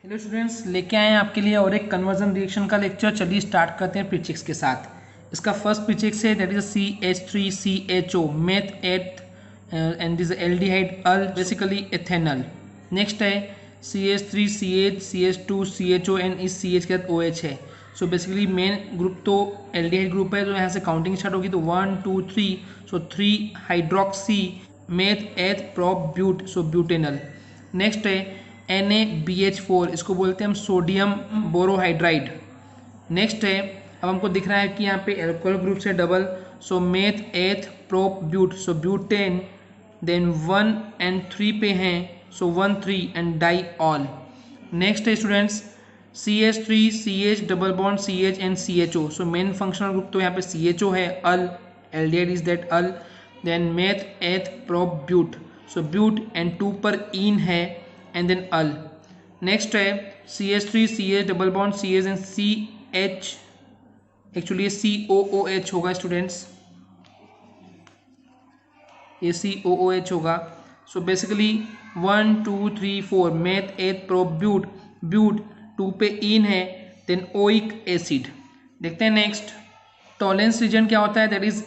Hello students, लेके आए हैं आपके लिए और एक कन्वर्जन रिएक्शन का लेक्चर। चलिए स्टार्ट करते हैं प्रीचिक्स के साथ। इसका फर्स्ट प्रीचिक्स है that is CH3CHO meth eth and this aldehyde al basically ethanal. Next है CH3CH CH2CHO एंड इस CH के साथ OH है। सो बेसिकली मेन ग्रुप तो एल्डिहाइड ग्रुप है, तो यहाँ से काउंटिंग स्टार्ट होगी तो 1 2 3। So 3 hydroxy meth eth prop but, so butanal. Next है NaBH4, इसको बोलते हैं हम सोडियम बोरोहाइड्राइड। नेक्स्ट है, अब हमको दिख रहा है कि यहाँ पे एल्कोहल ग्रुप से double, so meth eth prop but, so butane. Then 1 and 3 पे हैं, so 1 3 and di al. Next है students CH3 CH double bond CH and CHO, so main functional group तो यहाँ पे CHO है, al aldehyde is that al. Then meth eth prop but, so but and 2 पर इन है and then Al. Next है CH3 CH double bond CH and CH, actually ये COOH होगा students, ये COOH होगा। So basically 1 2 3 4 meth eth prop but, but 2 पे इन है, then oic acid. देखते हैं नेक्स्ट टॉलेंस रीजन क्या होता है, that is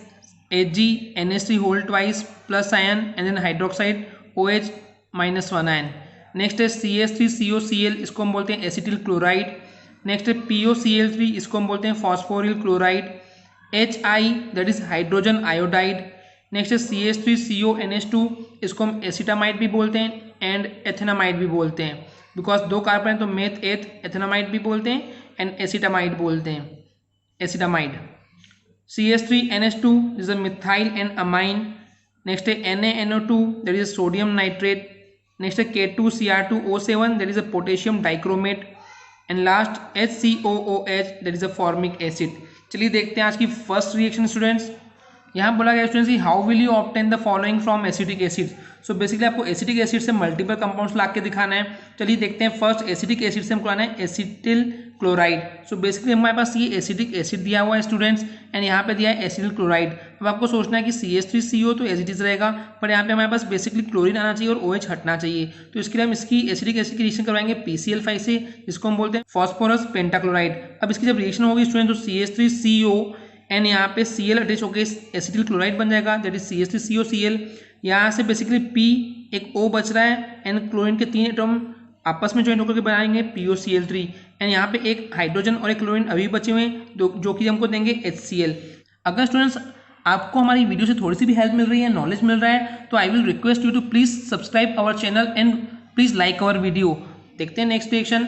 AgNH3 whole twice plus ion and then hydroxide OH -1 ion. Next है CH3COCl, इसको हम बोलते हैं एसिटिल क्लोराइड। नेक्स्ट है POCl3, इसको हम बोलते हैं phosphoryl chloride. HI that is hydrogen iodide. Next है CH3CONH2, इसको हम एसिटामाइड भी बोलते हैं एंड एथेनामाइड भी बोलते हैं, बिकॉज 2 कार्बन है तो मेथ एथ एथेनामाइड भी बोलते हैं एंड एसिटामाइड बोलते हैं, acetamide. CH3NH2 is a methyl and amine. Next है NaNO2 that is sodium nitrate. Next है K2Cr2O7 that is a potassium dichromate and last HCOOH that is a formic acid. चलिए देखते हैं आज की फर्स्ट रिएक्शन स्टूडेंट्स। यहाँ बोला गया स्टूडेंट्स कि how will you obtain the following from acetic acid. So basically आपको एसिटिक एसिड से मल्टीपल कंपाउंड्स ला के दिखाना है। चलिए देखते हैं, फर्स्ट एसिटिक एसिड से हमको आना है एसिटिल क्लोराइड। सो बेसिकली हमारे पास ये एसिटिक एसिड दिया हुआ है स्टूडेंट्स एंड यहाँ पे दिया है एसिटिल क्लोराइड। अब आपको सोचना है कि CH3CO तो एज इट इज रहेगा, पर यहाँ पे हमारे पास बेसिकली क्लोरीन आना चाहिए और OH हटना चाहिए, तो इसके लिए हम इसकी एसिटिक एसिड की रिएक्शन करवाएंगे PCl5 से, जिसको हम बोलते हैं फॉस्फोरस पेंटाक्लोराइड। अब इसकी जब रिएक्शन होगी स्टूडेंट तो CH3CO एंड यहाँ पे Cl अटैच होकर एसिटिल क्लोराइड बन जाएगा, दैट इज CH3COCl। यहाँ से बेसिकली P एक O बच रहा है एंड क्लोरीन के 3 एटम आपस में ज्वाइन होकर के बनाएंगे POCl3 एंड यहाँ पे एक हाइड्रोजन और एक क्लोरीन अभी बचे हुए हैं जो कि हमको देंगे HCl। अगर स्टूडेंट्स आपको हमारी वीडियो से थोड़ी सी भी हेल्प मिल रही है, नॉलेज मिल रहा है, तो I will request you to please subscribe our channel and please like our video. देखते हैं नेक्स्ट रिएक्शन।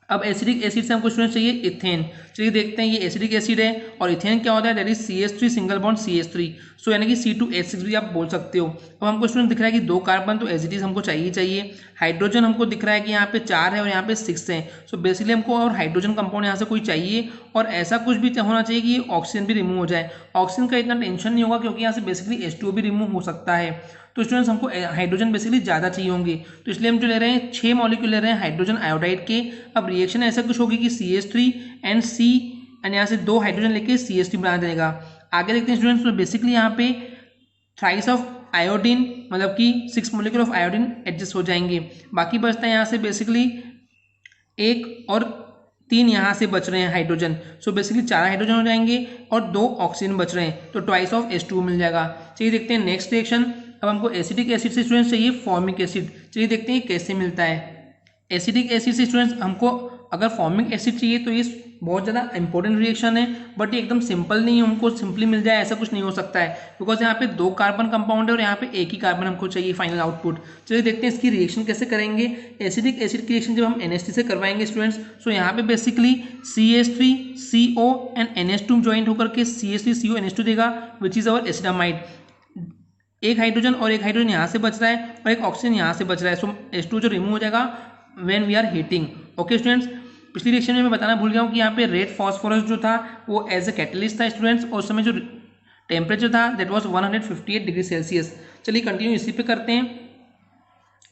अब एसिडिक एसिड से हमको स्टूडेंट चाहिए इथेन। चलिए देखते हैं, ये एसिडिक एसिड है और इथेन क्या होता है, that is CH3 single bond CH3, सो यानी कि C2H6 भी आप बोल सकते हो। अब हमको स्टूडेंट दिख रहा है कि 2 कार्बन तो एज इट इज हमको चाहिए। हाइड्रोजन हमको दिख रहा है कि यहाँ पे 4 है और यहाँ पे 6 है, सो बेसिकली हमको और हाइड्रोजन कंपाउंड यहाँ से कोई चाहिए और ऐसा कुछ भी होना चाहिए कि ऑक्सीजन भी रिमूव हो जाए। ऑक्सीजन का इतना टेंशन नहीं होगा क्योंकि यहाँ से बेसिकली H2O भी रिमूव हो सकता है, तो स्टूडेंट्स हमको हाइड्रोजन बेसिकली ज़्यादा चाहिए होंगे, तो इसलिए हम जो ले रहे हैं 6 मॉलिक्यूल ले रहे हैं हाइड्रोजन आयोडाइड के। अब रिएक्शन ऐसा कुछ होगी कि CH3 एंड C एंड यहाँ से 2 हाइड्रोजन लेके CH3 बना देगा। आगे देखते हैं स्टूडेंट्स, तो बेसिकली यहाँ पे थ्राइस ऑफ आयोडीन मतलब कि 6 मॉलिक्यूल ऑफ आयोडीन एडजस्ट हो जाएंगे। बाकी बचता है यहाँ से बेसिकली 1 और 3 यहाँ से बच रहे हैं हाइड्रोजन, सो बेसिकली 4 हाइड्रोजन हो जाएंगे और 2 ऑक्सीजन बच रहे हैं, तो ट्वाइस ऑफ H2O मिल जाएगा। चलिए देखते हैं नेक्स्ट रिएक्शन। अब हमको एसिडिक एसिड से स्टूडेंट्स चाहिए फॉर्मिक एसिड। चलिए देखते हैं कैसे मिलता है। एसिडिक एसिड से स्टूडेंट्स हमको अगर फॉर्मिक एसिड चाहिए तो ये बहुत ज़्यादा इंपॉर्टेंट रिएक्शन है, बट ये एकदम सिंपल नहीं है, हमको सिंपली मिल जाए ऐसा कुछ नहीं हो सकता है, बिकॉज यहाँ पे 2 कार्बन कंपाउंड है और यहाँ पे एक ही कार्बन हमको चाहिए फाइनल आउटपुट। चलिए देखते हैं इसकी रिएक्शन कैसे करेंगे। एसिडिक एसिड की रिएक्शन जब हम NH3 से करवाएंगे स्टूडेंट्स, सो यहाँ पे basically CH3CO and NH2 joint होकर के CH3CONH2 देगा, विच इज अवर एसिटामाइड। एक हाइड्रोजन और एक हाइड्रोजन यहाँ से बच रहा है और एक ऑक्सीजन यहाँ से बच रहा है, सो H2 जो रिमूव हो जाएगा when we are heating. Okay students, पिछली रिएक्शन में मैं बताना भूल गया हूँ कि यहाँ पे रेड फॉस्फोरस जो था वो एज ए कैटलिस्ट था स्टूडेंट्स, और उस समय जो टेम्परेचर था दैट वाज 158 डिग्री सेल्सियस। चलिए कंटिन्यू इसी पे करते हैं।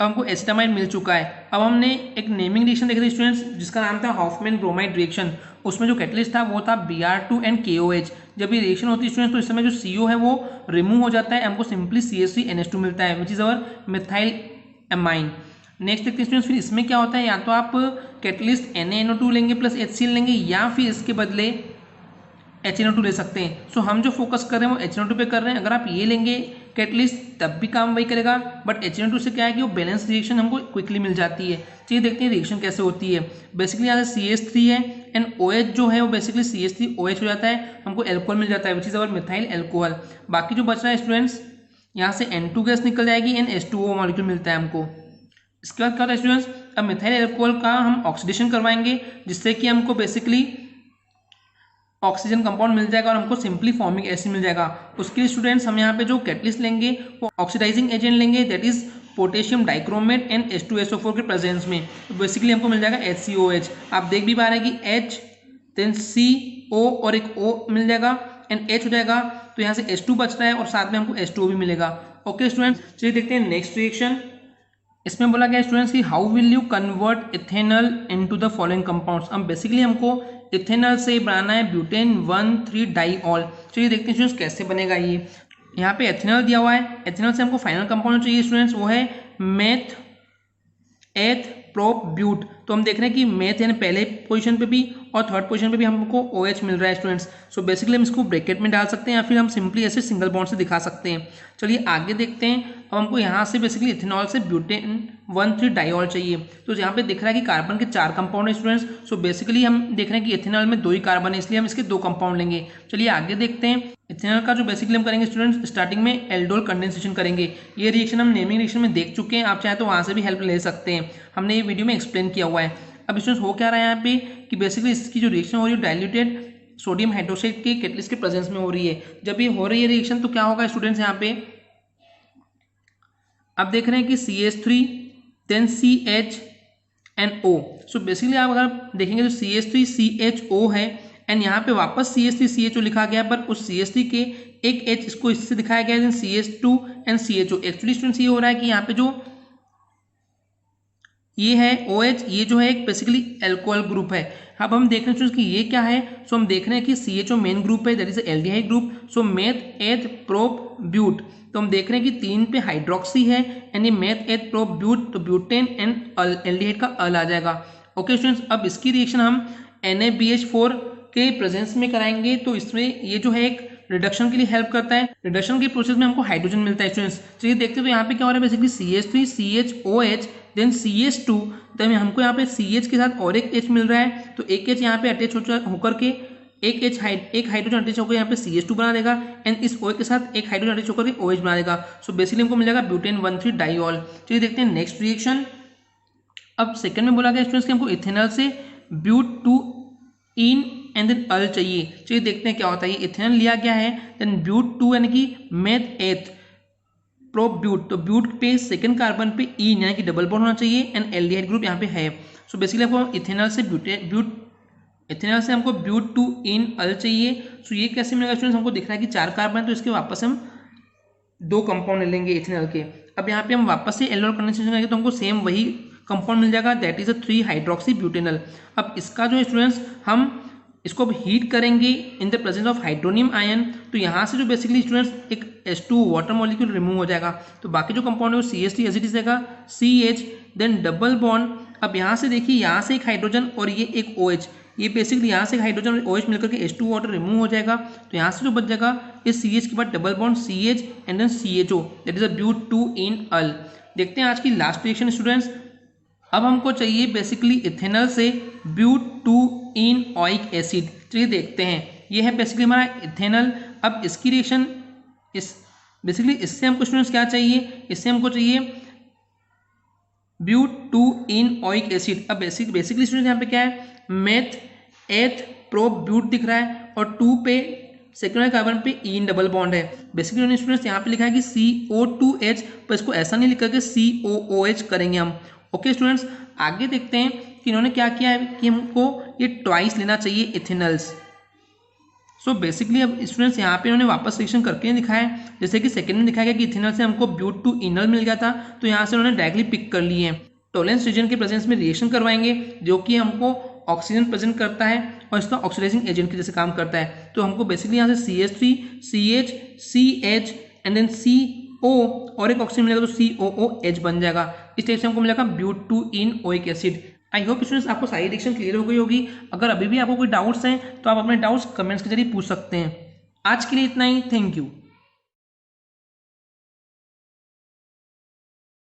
अब हमको एसिटामाइड मिल चुका है। अब हमने एक नेमिंग रिएक्शन देखी थी स्टूडेंट्स जिसका नाम था हॉफमैन ब्रोमाइड रिएक्शन, उसमें जो कैटलिस्ट था वो था Br2 एंड KOH। जब ये रिएक्शन होती है स्टूडेंट्स तो इस समय जो CO है वो रिमूव हो जाता है, हमको सिंपली CH3NH2 मिलता है, which is our methyl amine. Next देखते हैं स्टूडेंट्स, फिर इसमें क्या होता है, या तो आप कैटलिस्ट NaNO2 लेंगे प्लस HCl लेंगे, या फिर इसके बदले HNO2 ले सकते हैं। सो हम जो फोकस कर रहे हैं वो HNO2 पे कर रहे हैं। अगर आप ये लेंगे कैटलिस्ट तब भी काम वही करेगा, बट HNO2 से क्या है कि वो बैलेंस रिएक्शन हमको क्विकली मिल जाती है। चलिए देखते हैं रिएक्शन कैसे होती है। बेसिकली यहाँ से CH3 है एंड OH जो है वो बेसिकली CH3OH हो जाता है, हमको एल्कोहल मिल जाता है which is our methyl alcohol. बाकी जो बच रहा है स्टूडेंट्स, यहाँ से N2 गैस निकल जाएगी एंड H2O मॉलिक्यूल मिलता है हमको। इसके बाद क्या होता है स्टूडेंट्स, अब मिथाइल एल्कोहल का हम ऑक्सीडेशन करवाएंगे जिससे कि हमको बेसिकली ऑक्सीजन कंपाउंड मिल जाएगा और हमको सिंपली फॉर्मिक एसिड मिल जाएगा। उसके लिए स्टूडेंट्स हम यहाँ पे जो कैटलिस्ट लेंगे वो ऑक्सीडाइजिंग एजेंट लेंगे, that is potassium dichromate and H2SO4 के प्रेजेंस में। तो बेसिकली हमको मिल जाएगा HCOH। आप देख भी पा रहे हैं कि H देन CO और एक O मिल जाएगा एंड H हो जाएगा, तो यहाँ से H2 बच रहा है और साथ में हमको H2O भी मिलेगा। ओके स्टूडेंट्स, चलिए देखते हैं नेक्स्ट रिएक्शन। इसमें बोला गया स्टूडेंट्स कि how will you convert ethanol into the following compounds. अब बेसिकली हमको इथेनॉल से बनाना है ब्यूटेन 1,3 डाइऑल। चलिए देखते हैं स्टूडेंट्स कैसे बनेगा ये। यहाँ पे एथेनॉल दिया हुआ है, एथेनॉल से हमको फाइनल कंपाउंड चाहिए स्टूडेंट्स, वो है मेथ एथ प्रोप ब्यूट। तो हम देख रहे हैं कि मेथ यानी पहले पोजीशन पे भी और थर्ड पोजीशन पे भी हमको OH मिल रहा है स्टूडेंट्स। सो बेसिकली हम इसको ब्रैकेट में डाल सकते हैं या फिर हम सिंपली ऐसे सिंगल बॉन्ड से दिखा सकते हैं। चलिए आगे देखते हैं। अब हमको यहाँ से बेसिकली इथेनॉल से ब्यूटेन 1,3 डाइऑल चाहिए। तो यहाँ पे दिख रहा है कि कार्बन के 4 कंपाउंड है स्टूडेंट्स। सो बेसिकली हम देख रहे हैं कि इथेनॉल में 2 ही कार्बन है, इसलिए हम इसके 2 कंपाउंड लेंगे। चलिए आगे देखते हैं। इथेनॉल का जो बेसिकली हम करेंगे स्टूडेंट्स, स्टार्टिंग में एल्डोल कंडेंसेशन करेंगे। ये रिएक्शन हम नेमिंग रिएक्शन में देख चुके हैं, आप चाहे तो वहाँ से भी हेल्प ले सकते हैं, हमने ये वीडियो में एक्सप्लेन किया हुआ है। अब स्टूडेंट्स हो क्या रहा है यहाँ पे कि बेसिकली इसकी जो रिएक्शन हो रही है डाइल्यूटेड सोडियम हाइड्रोक्साइड के कैटलिस्ट के प्रेजेंस में हो रही है। जब ये हो रही है रिएक्शन तो क्या होगा स्टूडेंट्स, यहाँ पे आप देख रहे हैं कि CH3 then CH and O। So basically आप अगर देखेंगे तो CH3 CHO है एंड यहाँ पे वापस CH3 CHO लिखा गया है, पर उस CH3 के एक H इसको इससे दिखाया गया है, then CH2 and CHO। Actually students ये हो रहा है कि यहाँ पे जो ये है OH, ये जो है एक बेसिकली एल्कोहल ग्रुप है। अब हम देख रहे हैं कि ये क्या है। सो हम देख रहे हैं कि CHO मेन ग्रुप है, that is aldehyde group. So meth eth prop but, तो हम देख रहे हैं कि 3 पे हाइड्रोक्सी है एंड ये मेथ एथ प्रोप ब्यूट, तो ब्यूटेन एंड एल्डिहाइड का अल आ जाएगा। ओके स्टूडेंट्स, अब इसकी रिएक्शन हम NaBH4 के प्रेजेंस में कराएंगे, तो इसमें ये जो है एक रिडक्शन के लिए हेल्प करता है। रिडक्शन के प्रोसेस में हमको हाइड्रोजन मिलता है स्टूडेंट्स। चलिए देखते हैं तो यहाँ पे क्या हो रहा है, basically CH3 CHOH then CH2, then हमको यहाँ पे CH के साथ और एक H मिल रहा है, तो एक H यहाँ पे अटैच होकर के एक हाइड्रोजन अटैच होकर यहाँ पे CH2 बना देगा एंड इस OH के साथ एक हाइड्रोजन अटैच होकर के OH बना देगा। सो बेसिकली हमको मिल जाएगा ब्यूटेन 1,3 डाइऑल। चलिए देखते हैं नेक्स्ट रिएक्शन। अब सेकंड में बोला गया स्टूडेंट्स कि हमको इथेनॉल से ब्यूट 2 इन एंड देन अल चाहिए। चलिए देखते हैं क्या होता है। ये इथेनॉल लिया गया है, देन ब्यूट 2 यानी कि मेथ एथ प्रोप ब्यूट, तो ब्यूट पे सेकंड कार्बन पे इन यानी कि डबल बॉन्ड होना चाहिए एंड एल्डिहाइड ग्रुप यहाँ पे है। सो बेसिकली आपको इथेनॉल से इथेनॉल से हमको ब्यूट 2 इन अल चाहिए। सो ये कैसे मिलेगा स्टूडेंट्स, हमको दिख रहा है कि 4 कार्बन है, तो इसके वापस हम 2 कंपाउंड लेंगे इथेनॉल के। अब यहाँ पे हम वापस से एल्डोल कंडेंसेशन करेंगे तो हमको सेम वही कंपाउंड मिल जाएगा, दैट इज 3 हाइड्रोक्सी ब्यूटेनॉल। अब इसका जो है स्टूडेंट्स, हम इसको अब हीट करेंगे in the presence of hydronium ion, तो यहाँ से जो बेसिकली स्टूडेंट्स एक H2 वाटर मॉलिक्यूल रिमूव हो जाएगा, तो बाकी जो कंपाउंड है वो CH3 एज इट इज रहेगा, CH देन डबल बॉन्ड। अब यहाँ से देखिए, यहाँ से एक हाइड्रोजन और ये एक OH, ये बेसिकली यहाँ से हाइड्रोजन और OH मिलकर के H2 वाटर रिमूव हो जाएगा, तो यहाँ से जो बच जाएगा इस CH के बाद double bond CH and then CHO, that is a but 2 en al. देखते हैं आज की लास्ट रिएक्शन स्टूडेंट्स। अब हमको चाहिए बेसिकली इथेनॉल से ब्यूट 2 इन ओइक एसिड। चलिए देखते हैं, ये है बेसिकली हमारा इथेनॉल। अब इसकी रिएक्शन बेसिकली इससे हमको स्टूडेंट्स क्या चाहिए, इससे हमको चाहिए ब्यूट 2 इन ओइक एसिड। अब बेसिकली स्टूडेंट्स यहाँ पे क्या है, मेथ एथ प्रोप ब्यूट दिख रहा है और 2 पे सेकेंडरी कार्बन पे इन डबल बॉन्ड है। बेसिकली स्टूडेंट्स यहाँ पे लिखा है कि CO2H, पर इसको ऐसा नहीं लिखा कि COOH करेंगे हम। ओके स्टूडेंट्स, आगे देखते हैं कि इन्होंने क्या किया है कि हमको ये ट्वाइस लेना चाहिए इथेनॉल्स। सो बेसिकली अब स्टूडेंट्स यहाँ पे इन्होंने वापस रिएक्शन करके दिखाया है, जैसे कि सेकंड में दिखाया गया कि इथेनॉल से हमको ब्यूट 2 इनल मिल गया था, तो यहाँ से उन्होंने डायरेक्टली पिक कर लिए हैं। टोलेंस रीजन के प्रेजेंस में रिएक्शन करवाएंगे जो कि हमको ऑक्सीजन प्रेजेंट करता है और इसका ऑक्सीडाइजिंग एजेंट के जैसे काम करता है। तो हमको बेसिकली यहाँ से CH3 CH CH and then O और एक ऑक्सीजन मिलेगा तो COOH बन जाएगा। इस टाइप से हमको मिलेगा but 2 en oic acid. I hope students आपको सारी रिएक्शन क्लियर हो गई होगी। अगर अभी भी आपको कोई डाउट्स हैं तो आप अपने डाउट्स कमेंट्स के जरिए पूछ सकते हैं। आज के लिए इतना ही, थैंक यू।